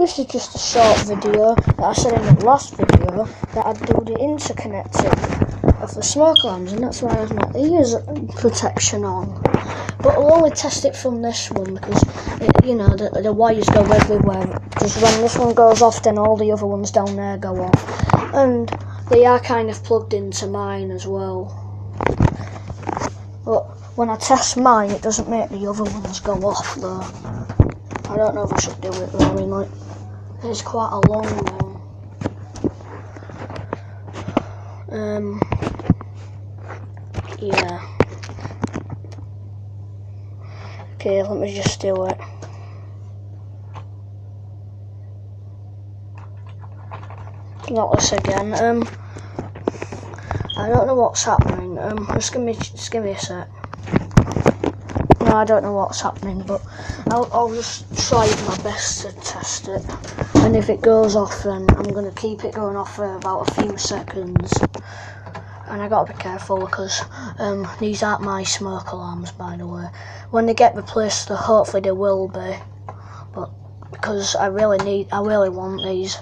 this is just a short video that I said in the last video that I'd do the interconnecting of the smoke alarms, and that's why I've not the ears protection on. But I'll only test it from this one because, you know, the wires go everywhere. Because when this one goes off, then all the other ones down there go off. And they are kind of plugged into mine as well. But when I test mine, it doesn't make the other ones go off though. I don't know if I should do it though. I mean, like, it's quite a long one. Yeah. Okay, let me just do it. Not this again. I don't know what's happening. Just give me a sec. No, I don't know what's happening, but I'll just try my best to test it. And if it goes off, then I'm gonna keep it going off for about a few seconds. And I gotta be careful because these aren't my smoke alarms, by the way. When they get replaced, hopefully they will be. But because I really want these.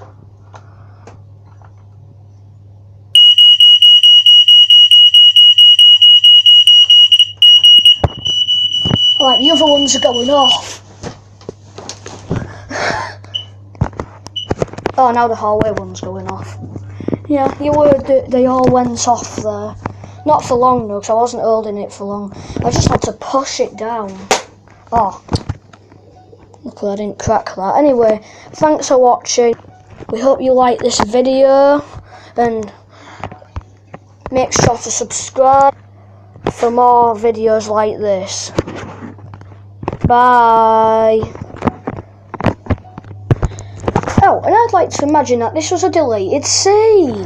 Right, the other ones are going off. Oh, now the hallway one's going off. Yeah, you heard that they all went off there. Not for long though, because I wasn't holding it for long. I just had to push it down. Oh, luckily I didn't crack that. Anyway, thanks for watching. We hope you like this video, and make sure to subscribe for more videos like this. Bye. Oh, and I'd like to imagine that this was a deleted scene.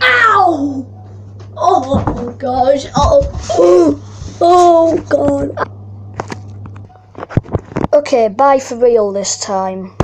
Ow! Oh gosh! Oh god! Okay, bye for real this time.